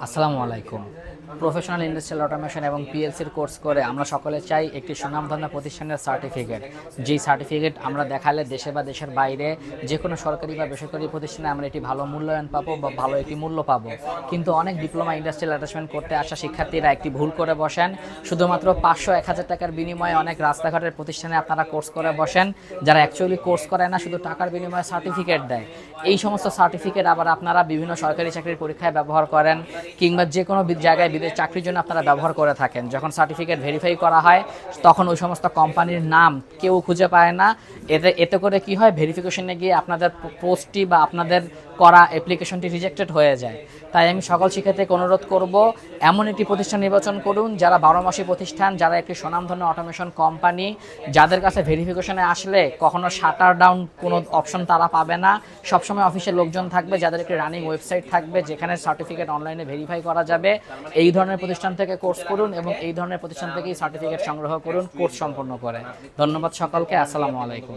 আসসালামু আলাইকুম। Professional industrial automation এবং পিএলসির কোর্স করে আমরা সকলে চাই একটি সুনামধন্য প্রতিষ্ঠানের সার্টিফিকেট। যেই সার্টিফিকেট আমরা দেখালে দেশে বা দেশের বাইরে যে কোনো সরকারি বা বেসরকারি প্রতিষ্ঠানে আমরা একটি ভালো মূল্যায়ন পাবো বা ভালো একটি মূল্য পাবো। কিন্তু অনেক ডিপ্লোমা ইন্ডাস্ট্রিয়াল অ্যাটাচমেন্ট করতে আসা শিক্ষার্থীরা একটি ভুল করে বসেন। শুধুমাত্র 500-1000 টাকার বিনিময়ে অনেক রাস্তাঘাটের প্রতিষ্ঠানে আপনারা কোর্স করে বসেন, যারা অ্যাকচুয়ালি কোর্স করে না, শুধু টাকার বিনিময়ে সার্টিফিকেট দেয়। এই সমস্ত সার্টিফিকেট আবার আপনারা বিভিন্ন সরকারি চাকরির পরীক্ষায় ব্যবহার করেন কিংবা যে কোনো জায়গায় বিদেশ চাকরির জন্য আপনারা ব্যবহার করে থাকেন। যখন সার্টিফিকেট ভেরিফাই করা হয় তখন ওই সমস্ত কোম্পানির নাম কেউ খুঁজে পায় না। এতে করে কি হয়, ভেরিফিকেশনে গিয়ে আপনাদের পোস্টটি বা আপনাদের করা অ্যাপ্লিকেশনটি রিজেক্টেড হয়ে যায়। তাই আমি সকল শিক্ষার্থীকে অনুরোধ করব, এমন একটি প্রতিষ্ঠান নির্বাচন করুন যারা 12 মাসি প্রতিষ্ঠান, যারা একটি স্বনামধন্য অটোমেশন কোম্পানি, যাদের কাছে ভেরিফিকেশনে আসলে কখনো শাটার ডাউন কোনো অপশন তারা পাবে না। সবসময় অফিসের লোকজন থাকবে, যাদের একটি রানিং ওয়েবসাইট থাকবে যেখানে সার্টিফিকেট অনলাইনে ভেরিফাই করা যাবে। এই ধরনের প্রতিষ্ঠান থেকে কোর্স করুন এবং এই ধরনের প্রতিষ্ঠান থেকেই সার্টিফিকেট সংগ্রহ করুন কোর্স সম্পন্ন করে। ধন্যবাদ সকলকে। আসসালামু আলাইকুম।